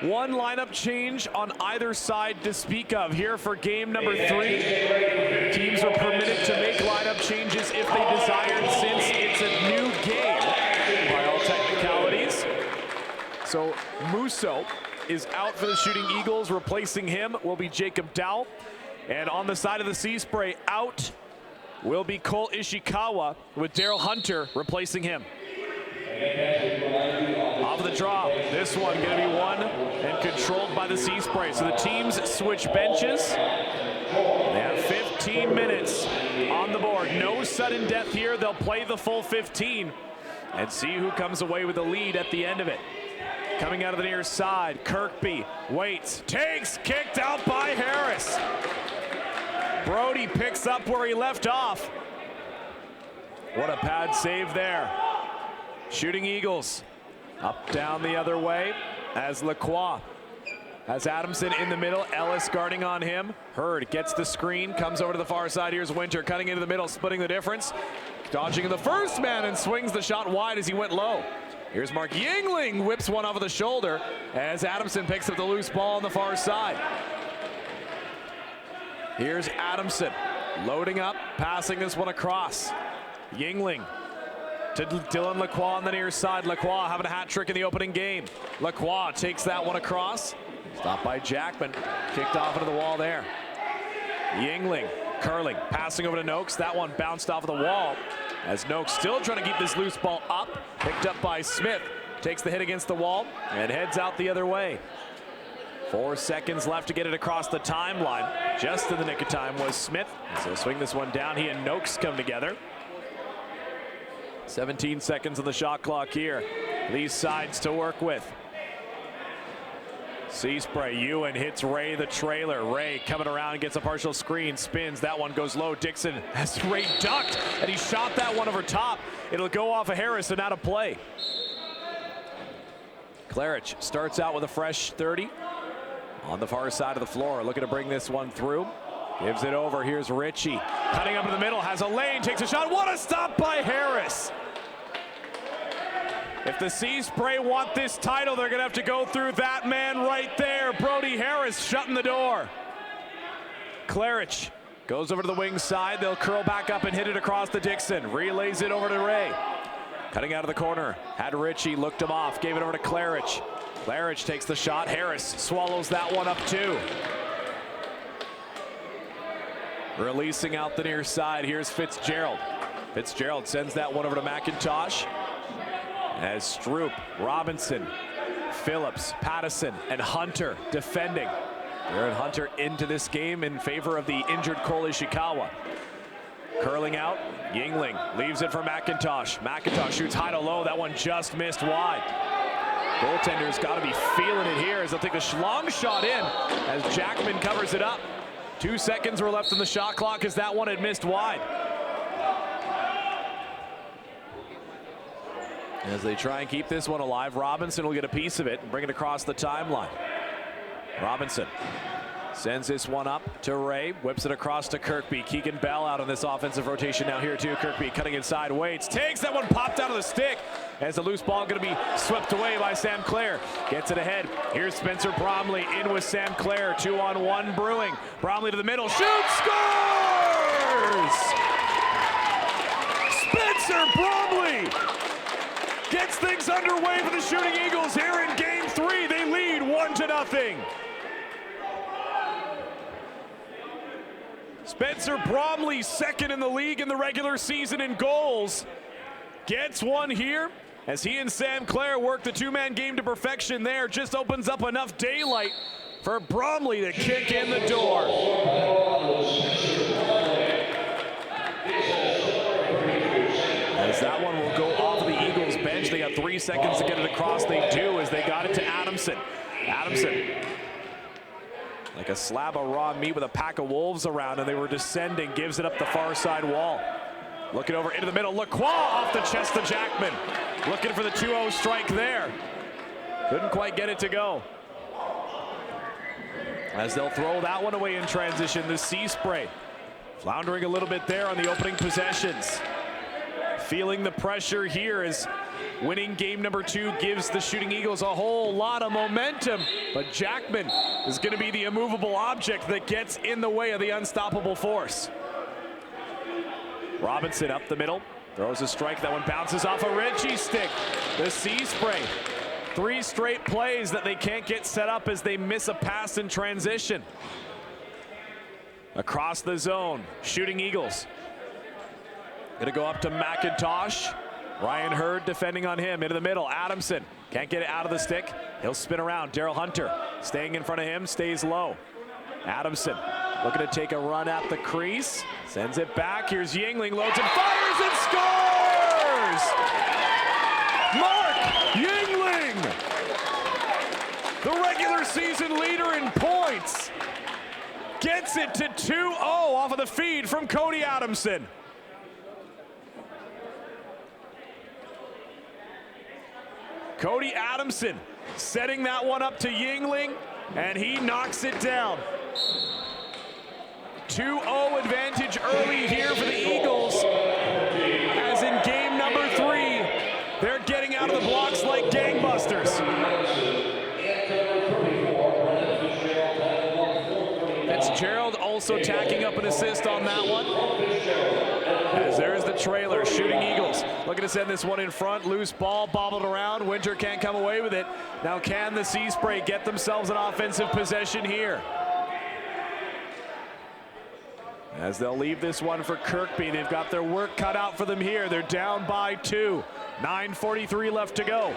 One lineup change on either side to speak of here for game number 3. Teams are permitted to make lineup changes if they desired, since it's a new game by all technicalities. So Musso is out for the Shooting Eagles. Replacing him will be Jacob Dowell. And on the side of the Sea Spray, out will be Cole Ishikawa, with Daryl Hunter replacing him. Off the draw, this one going to be won and controlled by the Sea Spray. So the teams switch benches. They have 15 minutes on the board. No sudden death here. They'll play the full 15 and see who comes away with the lead at the end of it. Coming out of the near side, Kirkby waits, takes, kicked out by Harris. Brody picks up where he left off. What a pad save there. Shooting Eagles up, down the other way as Lacroix has Adamson in the middle. Ellis guarding on him. Hurd gets the screen, comes over to the far side. Here's Winter cutting into the middle, splitting the difference. Dodging the first man and swings the shot wide as he went low. Here's Mark Yingling, whips one off of the shoulder as Adamson picks up the loose ball on the far side. Here's Adamson loading up, passing this one across. Yingling to Dylan Lacroix on the near side. Lacroix having a hat trick in the opening game. Lacroix takes that one across. Stopped by Jackman. Kicked off into the wall there. Yingling curling, passing over to Noakes. That one bounced off of the wall as Noakes still trying to keep this loose ball up. Picked up by Smith. Takes the hit against the wall and heads out the other way. 4 seconds left to get it across the timeline. Just in the nick of time was Smith. So swing this one down. He and Noakes come together. 17 seconds on the shot clock here. These sides to work with. Sea Spray, Ewan hits Ray the trailer. Ray coming around, gets a partial screen, spins. That one goes low. Dixon has Ray ducked, and he shot that one over top. It'll go off of Harris and out of play. Claridge starts out with a fresh 30 on the far side of the floor, looking to bring this one through. Gives it over. Here's Ritchie cutting up in the middle, has a lane, takes a shot. What a stop by Harris. If the Sea Spray want this title, they're going to have to go through that man right there. Brody Harris shutting the door. Claridge goes over to the wing side. They'll curl back up and hit it across the Dixon. Relays it over to Ray. Cutting out of the corner. Had Ritchie, looked him off, gave it over to Claridge. Claridge takes the shot. Harris swallows that one up too. Releasing out the near side, here's Fitzgerald. Fitzgerald sends that one over to McIntosh. As Stroop, Robinson, Phillips, Pattison, and Hunter defending. Aaron Hunter into this game in favor of the injured Cole Ishikawa. Curling out, Yingling leaves it for McIntosh. McIntosh shoots high to low. That one just missed wide. Goaltender's got to be feeling it here as they'll take a long shot in as Jackman covers it up. 2 seconds were left on the shot clock as that one had missed wide. As they try and keep this one alive, Robinson will get a piece of it and bring it across the timeline. Robinson sends this one up to Ray, whips it across to Kirkby. Keegan Bell out on this offensive rotation now here too. Kirkby cutting inside, waits, takes that one, popped out of the stick as the loose ball going to be swept away by Sam Clare. Gets it ahead. Here's Spencer Bromley in with Sam Clare. 2-on-1 brewing. Bromley to the middle, shoots, scores! Spencer Bromley gets things underway for the Shooting Eagles here in Game 3. They lead 1-0. Spencer Bromley, second in the league in the regular season in goals, gets one here as he and Sam Clare work the two-man game to perfection there. Just opens up enough daylight for Bromley to kick in the door. As that one will go off of the Eagles bench. They got 3 seconds to get it across. They do as they got it to Adamson. Adamson, like a slab of raw meat with a pack of wolves around, and they were descending, gives it up the far side wall. Looking over into the middle, Lacroix off the chest of Jackman. Looking for the 2-0 strike there. Couldn't quite get it to go. As they'll throw that one away in transition, the Sea Spray floundering a little bit there on the opening possessions. Feeling the pressure here as Winning game number 2 gives the Shooting Eagles a whole lot of momentum, but Jackman is going to be the immovable object that gets in the way of the unstoppable force. Robinson up the middle, throws a strike. That one bounces off a Ritchie stick. The Sea Spray. 3 straight plays that they can't get set up as they miss a pass in transition. Across the zone, Shooting Eagles. Gonna go up to McIntosh. Ryan Hurd defending on him, into the middle. Adamson can't get it out of the stick. He'll spin around. Daryl Hunter staying in front of him, stays low. Adamson looking to take a run at the crease. Sends it back. Here's Yingling, loads and fires and scores! Mark Yingling, the regular season leader in points, gets it to 2-0 off of the feed from Cody Adamson. Cody Adamson setting that one up to Yingling, and he knocks it down. 2-0 advantage early here for the Eagles, as in game number 3, they're getting out of the blocks like gangbusters. Fitzgerald also tacking up an assist on that one. As there's the trailer, Shooting Eagles looking to send this one in front. Loose ball bobbled around. Winter can't come away with it. Now can the Sea Spray get themselves an offensive possession here? As they'll leave this one for Kirkby. They've got their work cut out for them here. They're down by 2. 9:43 left to go.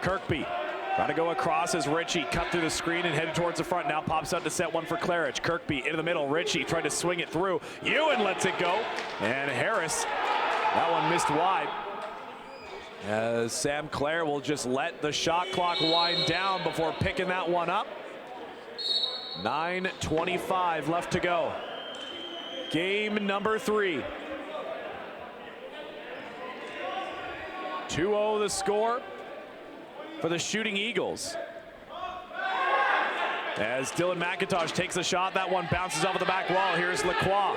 Kirkby trying to go across as Ritchie cut through the screen and headed towards the front. Now pops out to set one for Claridge. Kirkby into the middle. Ritchie tried to swing it through. Ewan lets it go. And Harris, that one missed wide. As Sam Clare will just let the shot clock wind down before picking that one up. 9:25 left to go. Game number 3. 2-0 the score for the Shooting Eagles. As Dylan McIntosh takes a shot, that one bounces off of the back wall. Here's Lacroix.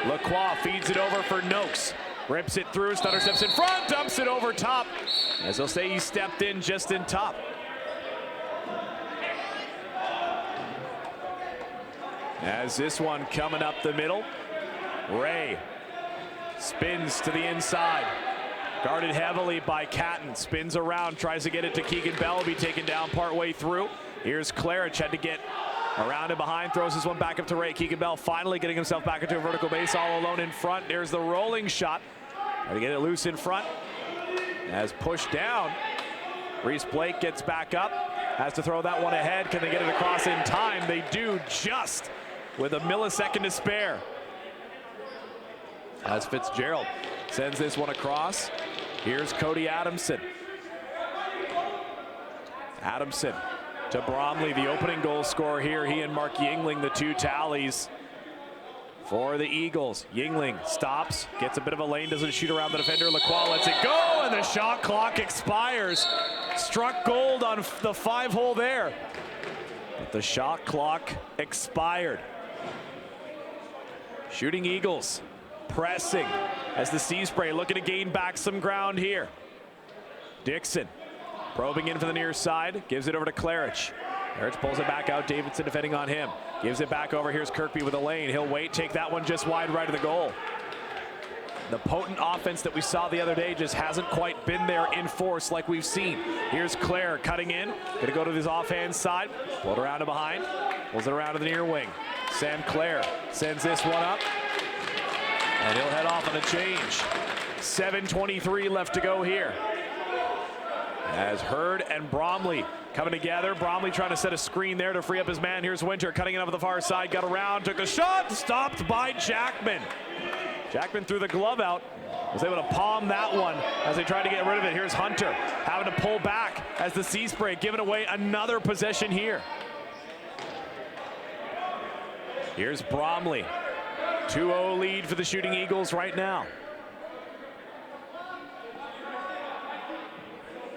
Lacroix feeds it over for Noakes. Rips it through, Stutter steps in front, dumps it over top. As they'll say, he stepped in just in top. As this one coming up the middle, Ray spins to the inside. Guarded heavily by Catton, spins around, tries to get it to Keegan Bell, be taken down partway through. Here's Claridge, had to get around and behind, throws this one back up to Ray. Keegan Bell finally getting himself back into a vertical base, all alone in front. There's the rolling shot. Try to get it loose in front. As pushed down, Reese Blake gets back up, has to throw that one ahead. Can they get it across in time? They do, just with a millisecond to spare. As Fitzgerald sends this one across. Here's Cody Adamson. Adamson to Bromley, the opening goal scorer here. He and Mark Yingling, the 2 tallies for the Eagles. Yingling stops, gets a bit of a lane, doesn't shoot around the defender. Lacroix lets it go, and the shot clock expires. Struck gold on the 5-hole there, but the shot clock expired. Shooting Eagles pressing as the Sea Spray looking to gain back some ground here. Dixon probing in for the near side, gives it over to Claridge. Claridge pulls it back out, Davidson defending on him. Gives it back over, here's Kirkby with a lane. He'll wait, take that one just wide right of the goal. The potent offense that we saw the other day just hasn't quite been there in force like we've seen. Here's Clare cutting in, gonna go to his offhand side, pulled around to behind, pulls it around to the near wing. Sam Clare sends this one up, and he'll head off on the change. 7:23 left to go here. As Hurd and Bromley coming together. Bromley trying to set a screen there to free up his man. Here's Winter cutting it up at the far side, got around, took a shot, stopped by Jackman. Jackman threw the glove out, was able to palm that one as they tried to get rid of it. Here's Hunter having to pull back as the Sea Spray giving away another possession here. Here's Bromley. 2-0 lead for the Shooting Eagles right now.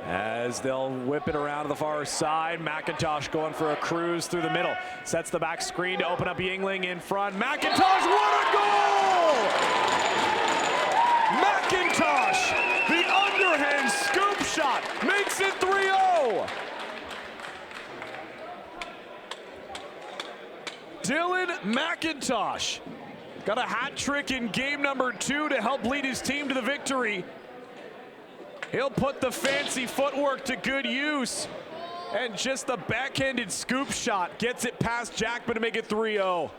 As they'll whip it around to the far side, McIntosh going for a cruise through the middle. Sets the back screen to open up Yingling in front. McIntosh, what a goal! McIntosh, the underhand McIntosh got a hat trick in game number 2 to help lead his team to the victory. He'll put the fancy footwork to good use. And just the backhanded scoop shot gets it past Jackman to make it 3-0.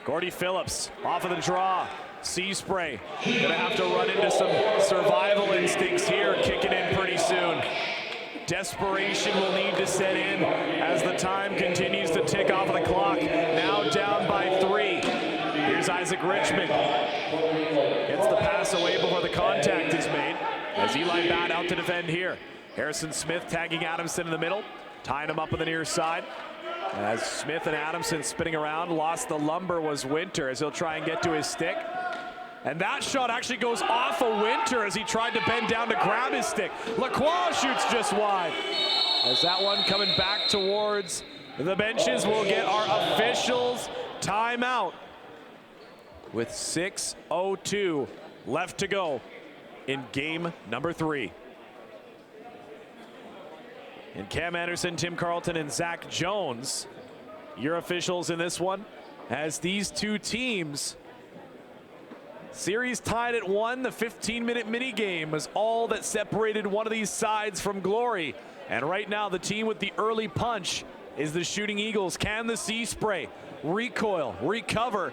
Gordy Phillips off of the draw. Seaspray gonna have to run into some survival instincts here, kicking in pretty soon. Desperation will need to set in as the time continues to tick off of the clock. Now down by 3. Here's Isaac Richmond. Gets the pass away before the contact is made. As Eli Batt out to defend here. Harrison Smith tagging Adamson in the middle, tying him up on the near side. As Smith and Adamson spinning around, lost the lumber was Winter as he'll try and get to his stick. And that shot actually goes off of Winter as he tried to bend down to grab his stick. Lacroix shoots just wide. As that one coming back towards the benches, we'll get our officials timeout with 6:02 left to go in game number 3. And Cam Anderson, Tim Carlton, and Zach Jones, your officials in this one, as these two teams, series tied at 1. The 15-minute mini game was all that separated one of these sides from glory. And right now, the team with the early punch is the Shooting Eagles. Can the Seaspray recoil, recover,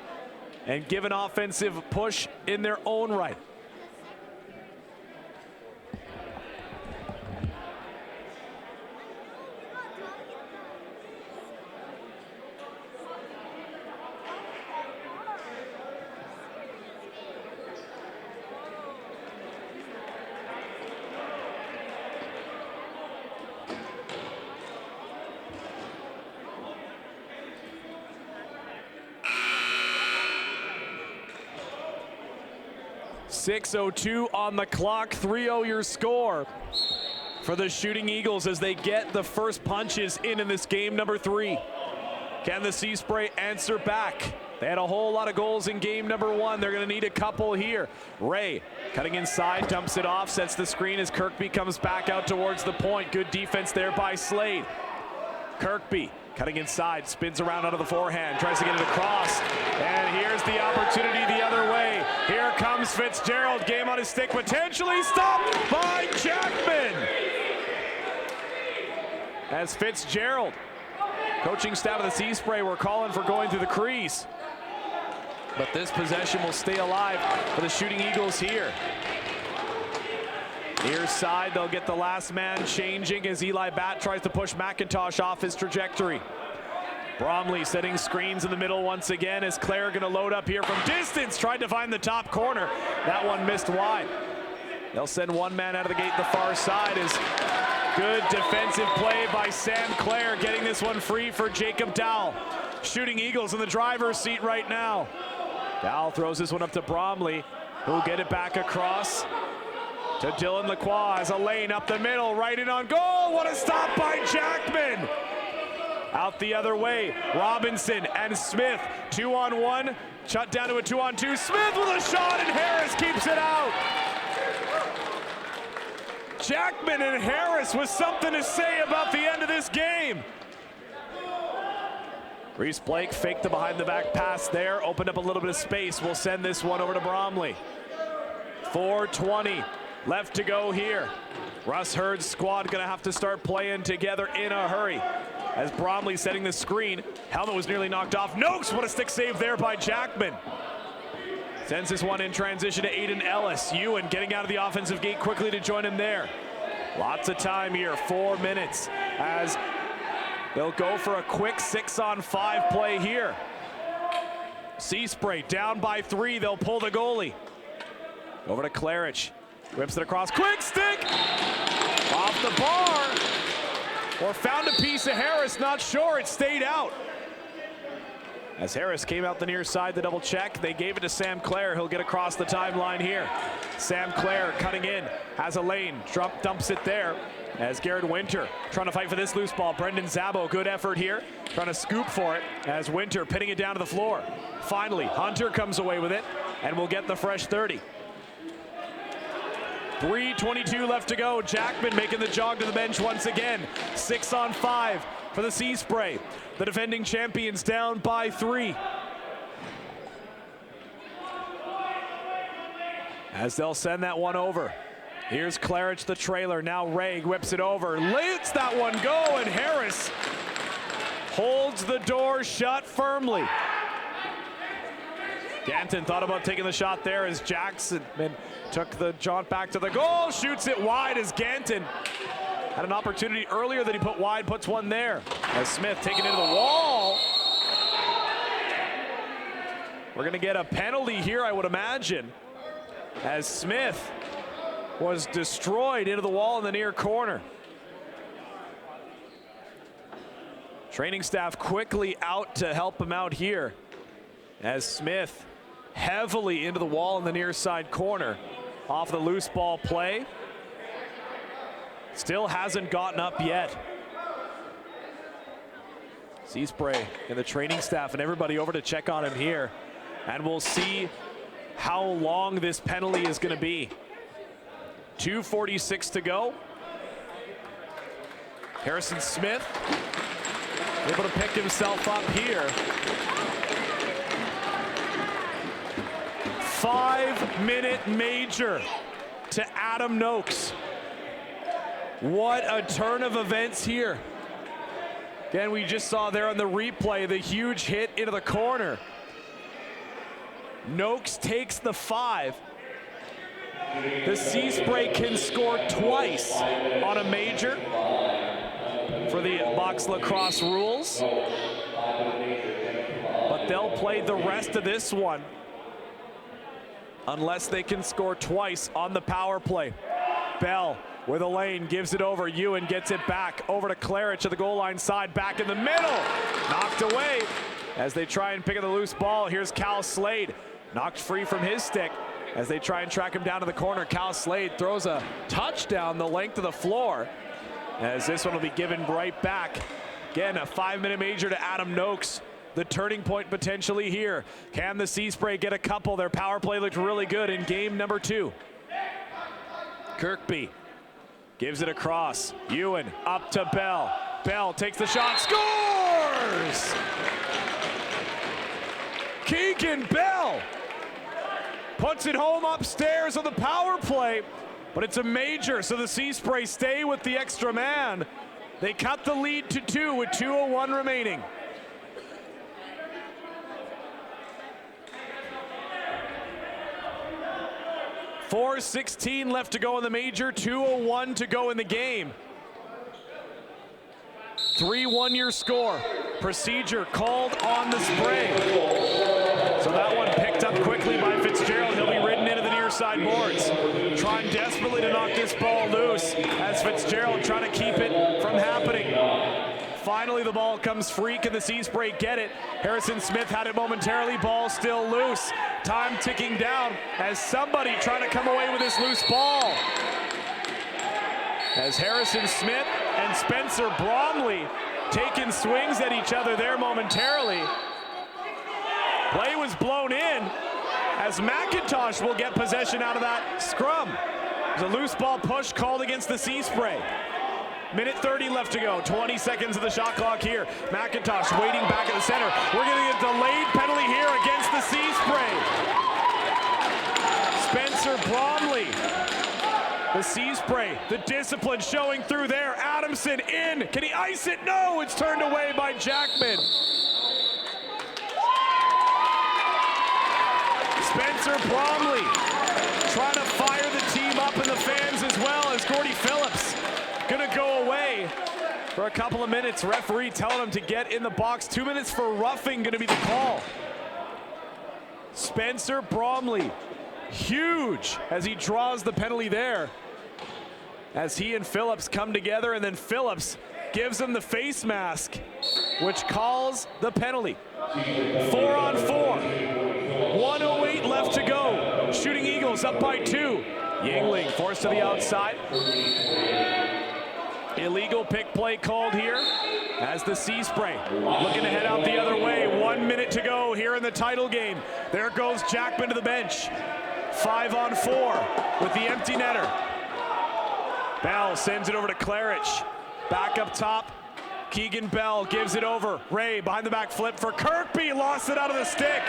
and give an offensive push in their own right? .6:02 on the clock, 3-0 your score for the Shooting Eagles as they get the first punches in this game number 3. Can the Seaspray answer back? They had a whole lot of goals in game number 1. They're going to need a couple here. Ray cutting inside, dumps it off, sets the screen as Kirkby comes back out towards the point. Good defense there by Slade. Kirkby cutting inside, spins around onto the forehand, tries to get it across, and here's the opportunity the other way. Here comes Fitzgerald, game on his stick, potentially stopped by Jackman. As Fitzgerald, coaching staff of the Seaspray were calling for going through the crease. But this possession will stay alive for the Shooting Eagles here. Near side, they'll get the last man changing as Eli Batt tries to push McIntosh off his trajectory. Bromley setting screens in the middle once again as Clare gonna load up here from distance, tried to find the top corner. That one missed wide. They'll send one man out of the gate the far side as good defensive play by Sam Clare, getting this one free for Jacob Dowell. Shooting Eagles in the driver's seat right now. Dowell throws this one up to Bromley, who'll get it back across to Dylan Lacroix as a lane up the middle, right in on goal. What a stop by Jackman. Out the other way, Robinson and Smith, 2-on-1, shut down to a 2-on-2. Smith with a shot and Harris keeps it out. Jackman and Harris with something to say about the end of this game. Reese Blake faked the behind the back pass there, opened up a little bit of space. We'll send this one over to Bromley. 4:20 left to go here. Russ Hurd's squad gonna have to start playing together in a hurry. As Bromley setting the screen, helmet was nearly knocked off. Noakes, what a stick save there by Jackman. Sends this one in transition to Aiden Ellis. Ewan getting out of the offensive gate quickly to join him there. Lots of time here, 4 minutes, as they'll go for a quick 6-on-5 play here. Seaspray down by 3, they'll pull the goalie. Over to Claridge, whips it across, quick stick! Off the bar, or found a piece of Harris, not sure, it stayed out. As Harris came out the near side, the double check, they gave it to Sam Clare. He'll get across the timeline here. Sam Clare cutting in, has a lane, dumps it there. As Garrett Winter trying to fight for this loose ball. Brendan Zabo, good effort here, trying to scoop for it as Winter pinning it down to the floor. Finally, Hunter comes away with it and will get the fresh 30. 3:22 left to go. Jackman making the jog to the bench once again. 6-on-5. for the Sea Spray. The defending champions down by 3. As they'll send that one over. Here's Claridge, the trailer. Now Ray whips it over, lets that one go, and Harris holds the door shut firmly. Ganton thought about taking the shot there as Jackson took the jaunt back to the goal, shoots it wide as Ganton had an opportunity earlier that he put wide, puts one there. As Smith taken into the wall. We're gonna get a penalty here, I would imagine, as Smith was destroyed into the wall in the near corner. Training staff quickly out to help him out here as Smith heavily into the wall in the near side corner off the loose ball play. Still hasn't gotten up yet. Sea Spray and the training staff and everybody over to check on him here. And we'll see how long this penalty is going to be. 2:46 to go. Harrison Smith able to pick himself up here. 5-minute major to Adam Noakes. What a turn of events here. Again, we just saw there on the replay the huge hit into the corner. Noakes takes the 5. The Sea Spray can score twice on a major for the box lacrosse rules. But they'll play the rest of this one unless they can score twice on the power play. Bell with a lane, gives it over. Ewan gets it back over to Claridge at the goal line side, back in the middle. Knocked away as they try and pick up the loose ball. Here's Cal Slade, knocked free from his stick as they try and track him down to the corner. Cal Slade throws a touchdown the length of the floor as this one will be given right back. Again, a 5-minute major to Adam Noakes. The turning point potentially here. Can the Sea Spray get a couple? Their power play looked really good in game number 2. Kirkby gives it across. Ewan up to Bell. Bell takes the shot, scores! Keegan Bell puts it home upstairs on the power play, but it's a major, so the Sea Spray stay with the extra man. They cut the lead to 2 with 2:01 remaining. .416 left to go in the major, 2:01 to go in the game. 3-1 your score. Procedure called on the spray. So that one picked up quickly by Fitzgerald. He'll be ridden into the near side boards. Trying desperately to knock this ball loose as Fitzgerald trying to keep it from happening. Finally, the ball comes free. Can the Sea Spray get it? Harrison Smith had it momentarily. Ball still loose. Time ticking down as somebody trying to come away with this loose ball. As Harrison Smith and Spencer Bromley taking swings at each other there momentarily. Play was blown in as McIntosh will get possession out of that scrum. There's a loose ball push called against the Sea Spray. Minute 30 left to go, 20 seconds of the shot clock here. McIntosh waiting back at the center. We're gonna get a delayed penalty here against the Sea Spray. Spencer Bromley, the Sea Spray, the discipline showing through there. Adamson in, can he ice it? No, it's turned away by Jackman. Spencer Bromley trying to fire the team up and the fans as well as Gordy Phillips gonna go away for a couple of minutes. Referee telling him to get in the box. 2 minutes for roughing gonna be the call. Spencer Bromley, huge as he draws the penalty there. As he and Phillips come together, and then Phillips gives him the face mask, which calls the penalty. 4 on 4. 1:08 left to go. Shooting Eagles up by 2. Yingling forced to the outside. Illegal pick play called here as the Sea Spray looking to head out the other way. 1 minute to go here in the title game. There goes Jackman to the bench. 5 on 4 with the empty netter. Bell sends it over to Claridge. Back up top. Keegan Bell gives it over. Ray behind the back flip for Kirkby. Lost it out of the stick.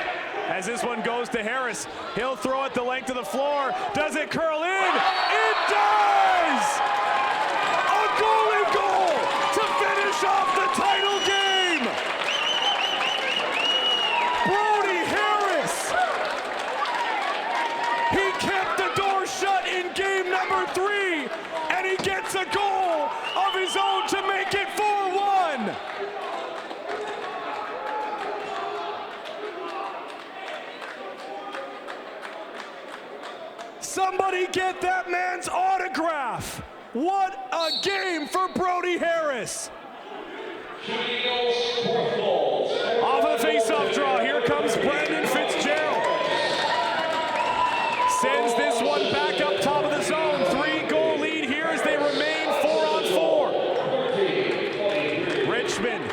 As this one goes to Harris. He'll throw it the length of the floor. Does it curl in? It does! A goalie goal to finish off the title game! Brody Harris! He kept the door shut in game number 3, and he gets a goal of his own to make it 4-1. Somebody get that man's autograph. What a game for Brody Harris. Off of the face-off draw, here comes Brandon Fitzgerald. Sends this one back up top of the zone. 3-goal lead here as they remain 4-on-4. Richmond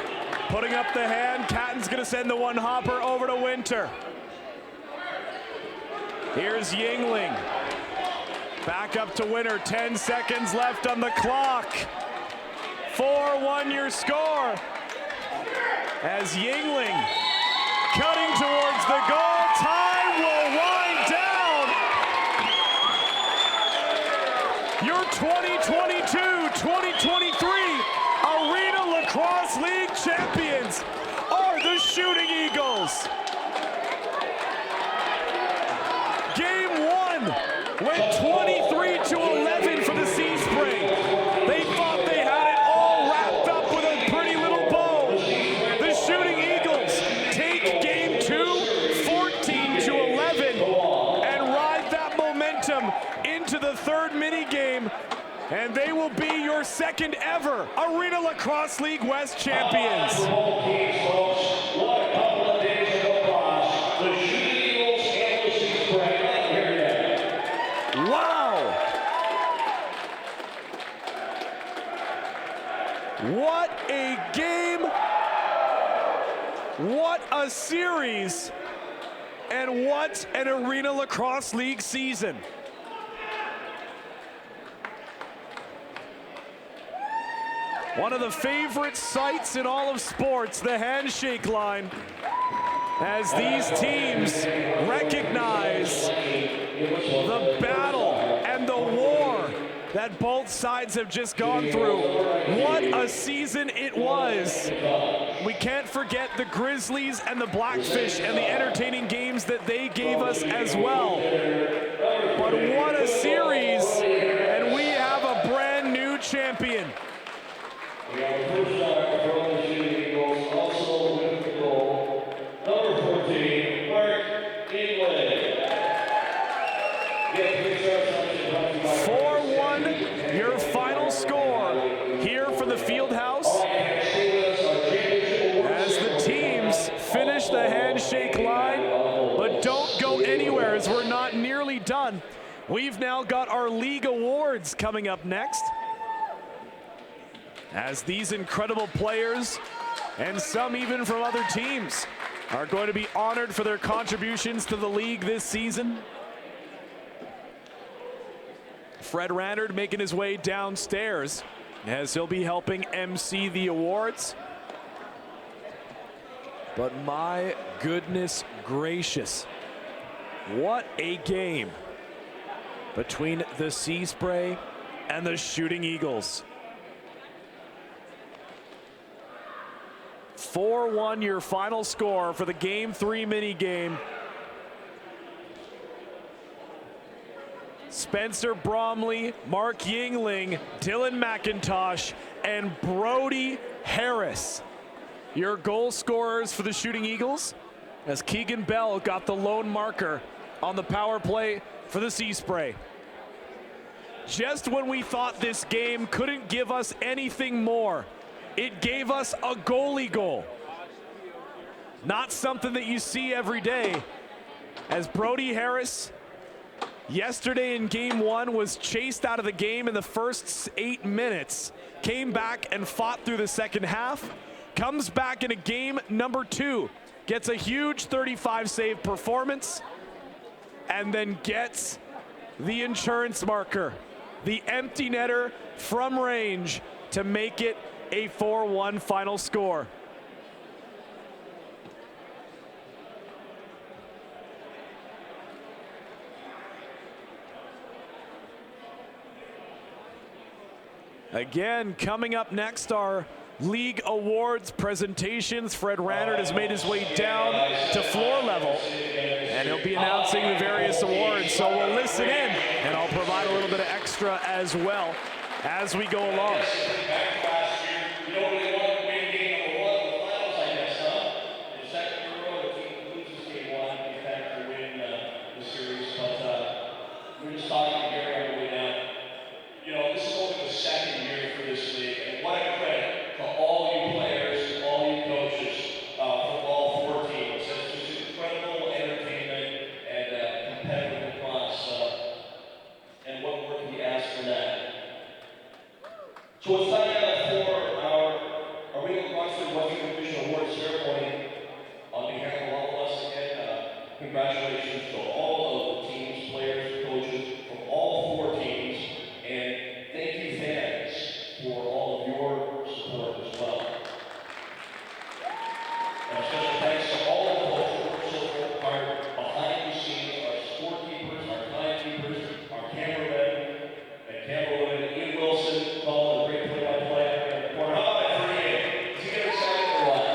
putting up the hand. Catton's gonna send the one hopper over to Winter. Here's Yingling. Back up to Winter, 10 seconds left on the clock. 4-1 your score. As Yingling cutting towards the goal. Time will wind down. Your 2022-2023 Arenalacrosseleague champions are the Shooting Eagles. Game 1 went 23-11 for the Sea Spray. They thought they had it all wrapped up with a pretty little bow. The Shooting Eagles take game 2, 14-11, and ride that momentum into the third mini game, and they will be your second ever Arenalacrosseleague West champions. Wow! What a game! What a series! And what an Arenalacrosseleague season! One of the favorite sights in all of sports, the handshake line, as these teams recognize the battle and the war that both sides have just gone through. What a season it was. We can't forget the Grizzlies and the Blackfish and the entertaining games that they gave us as well. But what a series, and we have a brand new champion. We have a first shot from the Shooting Eagles, also with the goal, number 14, Mark England. 4-1, your final score here from the field house as the teams finish the handshake line. But don't go anywhere, as we're not nearly done. We've now got our league awards coming up next, as these incredible players, and some even from other teams, are going to be honored for their contributions to the league this season. Fred Rannard making his way downstairs as he'll be helping MC the awards. But my goodness gracious, what a game between the Sea Spray and the Shooting Eagles. 4-1 your final score for the Game 3 mini game. Spencer Bromley, Mark Yingling, Dylan McIntosh, and Brody Harris, your goal scorers for the Shooting Eagles, as Keegan Bell got the lone marker on the power play for the Sea Spray. Just when we thought this game couldn't give us anything more, it gave us a goalie goal. Not something that you see every day, as Brody Harris yesterday in game 1 was chased out of the game in the first 8 minutes, came back and fought through the second half, comes back in a game number 2, gets a huge 35 save performance, and then gets the insurance marker, the empty netter from range, to make it a 4-1 final score. Again, coming up next are league awards presentations. Fred Rannert has made his way down to floor level, and he'll be announcing the various awards. So we'll listen in, and I'll provide a little bit of extra as well as we go along. So it's time now for our Arenalacrosseleague Division Award ceremony. On behalf of all of us again, congratulations to all of the teams, players, coaches from all 4 teams, and thank you fans for all of your support as well. And a special thanks to all of the folks who work so hard behind the scenes, our scorekeepers, our timekeepers, our cameramen and camerawomen, Ian Wilson, calling the great play-by-play in the corner. How about it for Ian? Is he getting excited or what?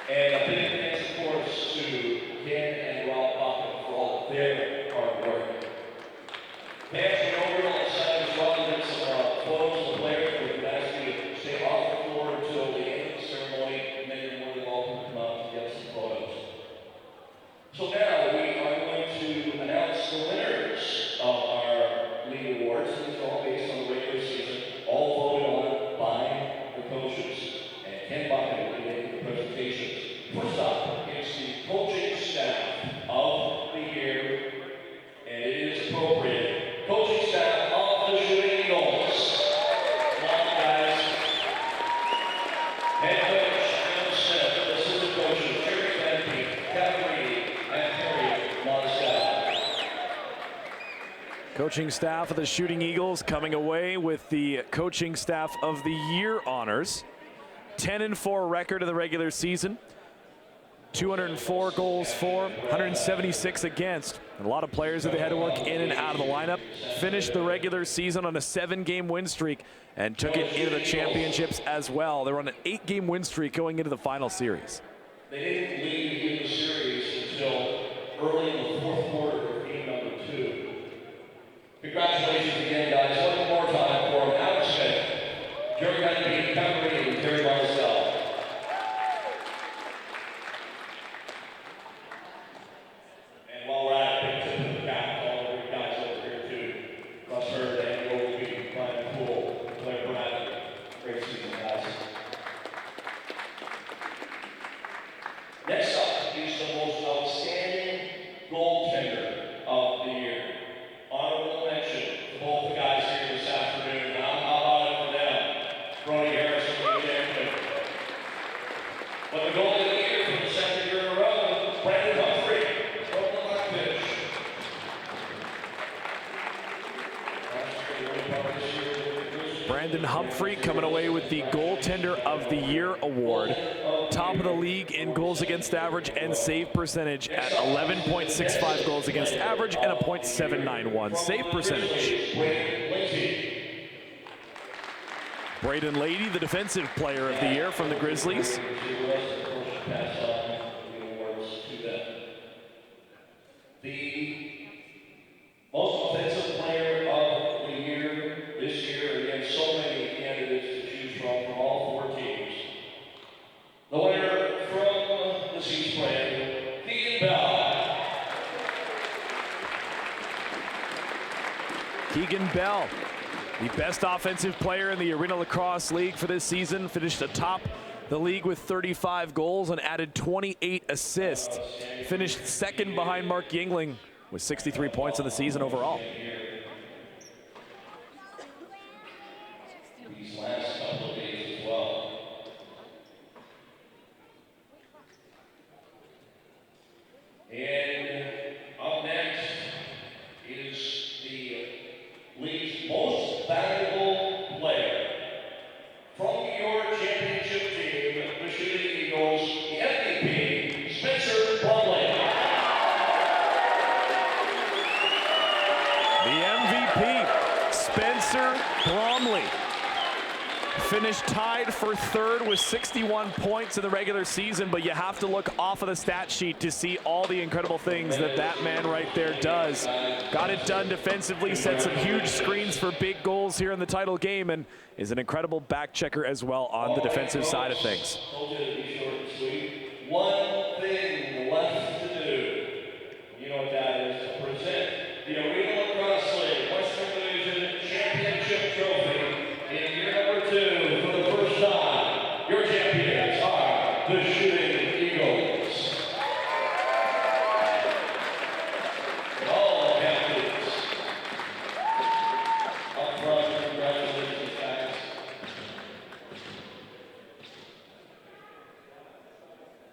And a big thanks, of course, to Ken and Rob Bachman for all of their hard work. Fans, we know we're all excited as well to get some photos of the players. We've asked you to stay off the floor until the end of the ceremony, and then you're more than welcome to come out to get some photos. So now we are going to announce the winners of our league awards. These are all based on the regular season, all voted on by the coaches. And Ken Bachman will be making the presentations. First up is the coaching staff of the year, and it is appropriate. Coaching staff of the Shooting Eagles. Come on, guys. Head coach, Jim Smith. Assistant coaches, Jerry Benke, Kevin Reedy, and Terry Montescala. Coaching staff of the Shooting Eagles coming away with the Coaching Staff of the Year honors. 10-4 record in the regular season. 204 goals for, 176 against. And a lot of players that they had to work in and out of the lineup. Finished the regular season on a 7-game win streak and took it into the championships as well. They're on an 8-game win streak going into the final series. They didn't lead in the series until early in the 4th quarter of game number 2. Congratulations again, guys. One more time for Alex Smith, Jerry Benke, Kevin Reedy, and Terry Montescala. And while we're at it, big tip of the cap to all of you guys over here too. Russ Hurd, Andy Oldby, Brian Poole, Claire Bradley. Great season, guys. Next up is the most outstanding goaltender of the year. Honorable mention to both the guys here this afternoon. How about it for them? Brody Harrison and Champion. But the goalie of the year for the 2nd year in a row is Brandon Humphrey from the Blackfish. Brandon Humphrey coming away with the Goaltender of the Year award. Top of the league in goals against average and save percentage at 11.65 goals against average and a .791 save percentage. Braden Lady, the defensive player of the year from the Grizzlies. The most offensive player of the year this year, again, so many candidates to choose from all 4 teams. The winner from the C-Spray, Keegan Bell. Keegan Bell, the best offensive player in the Arenalacrosseleague for this season, finished atop the league with 35 goals and added 28 assists. Finished 2nd behind Mark Yingling with 63 points in the season overall. These last couple of days as well. And up next is the league's most valuable player. finished tied for third with 61 points in the regular season, but you have to look off of the stat sheet to see all the incredible things that that man right there does. Got it done defensively, set some huge screens for big goals here in the title game, and is an incredible back checker as well on the defensive side of things. One thing left to do. You know what that is, to present the Arenalacrosseleague Western Division Championship Trophy in year number 2 for the first time. Your champions are the Shooting Eagles. And all captains up front, congratulations, guys.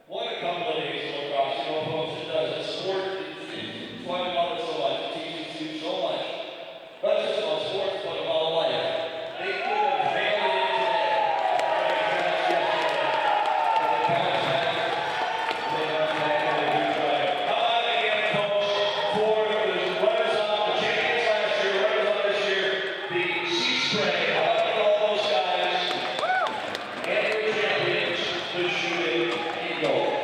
What a couple of days of lacrosse, folks, it does. It's sport, it's fun about it so much. It teaches you so much. Not just about sports, but about life. They could have failed it today. They are back in a huge way. How about it again, folks, for the runners-up, the champions last year, runners-up this year, the sea spray. How about all those guys? And your champions, the Shooting Eagles.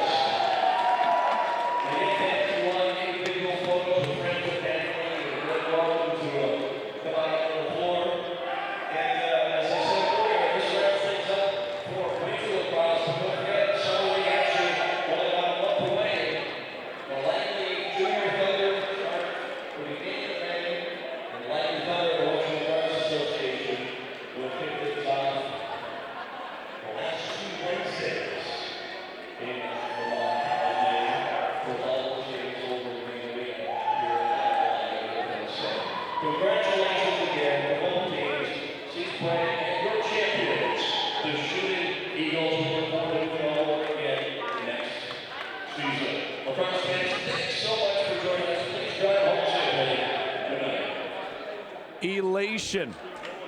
Congratulations again to both teams. Seaspray and your champions, the Shooting Eagles, will look forward to doing all over again next season. Lacrosse fans, thanks so much for joining us. Please drive home safely. Good night. Elation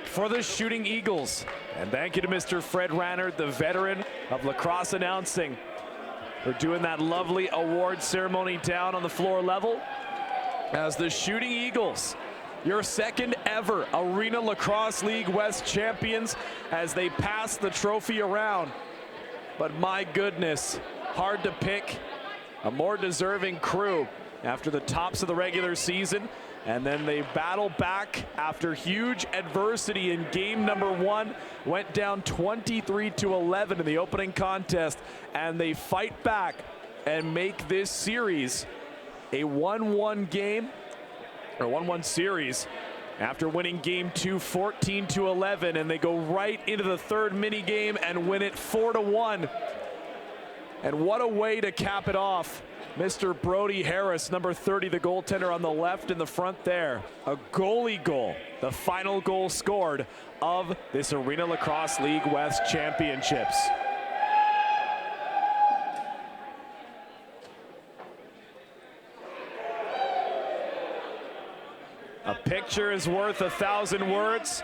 for the Shooting Eagles. And thank you to Mr. Fred Rannard, the veteran of lacrosse announcing, for doing that lovely award ceremony down on the floor level as the Shooting Eagles, your second ever Arenalacrosseleague West champions, as they pass the trophy around. But my goodness, hard to pick a more deserving crew after the tops of the regular season. And then they battle back after huge adversity in game number 1. Went down 23-11 in the opening contest. And they fight back and make this series a 1-1 game, or 1-1 series, after winning game 2 14-11, and they go right into the third mini game and win it 4-1. And what a way to cap it off. Mr. Brody Harris, number 30, the goaltender on the left in the front there. A goalie goal, the final goal scored of this Arenalacrosseleague West Championships. A picture is worth 1,000 words.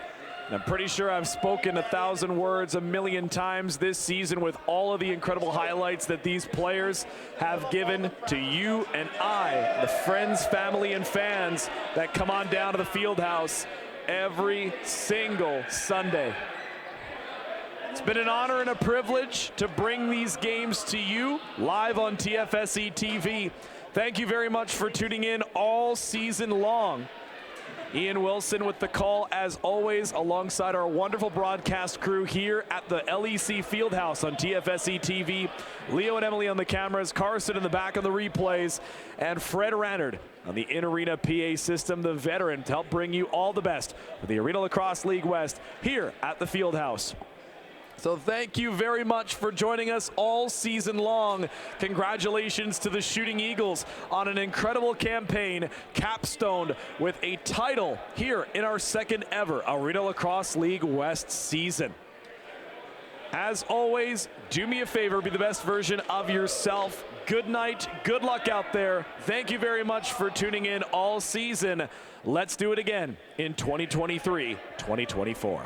I'm pretty sure I've spoken 1,000 words a million times this season with all of the incredible highlights that these players have given to you and I, the friends, family, and fans that come on down to the field house every single Sunday. It's been an honor and a privilege to bring these games to you live on TFSE TV. Thank you very much for tuning in all season long. Ian Wilson with the call, as always, alongside our wonderful broadcast crew here at the LEC Fieldhouse on TFSE TV. Leo and Emily on the cameras, Carson in the back on the replays, and Fred Rannard on the in-arena PA system, the veteran, to help bring you all the best for the Arenalacrosseleague West here at the Fieldhouse. So thank you very much for joining us all season long. Congratulations to the Shooting Eagles on an incredible campaign, capstoned with a title here in our second ever Arenalacrosseleague West season. As always, do me a favor, be the best version of yourself. Good night, good luck out there. Thank you very much for tuning in all season. Let's do it again in 2023-2024.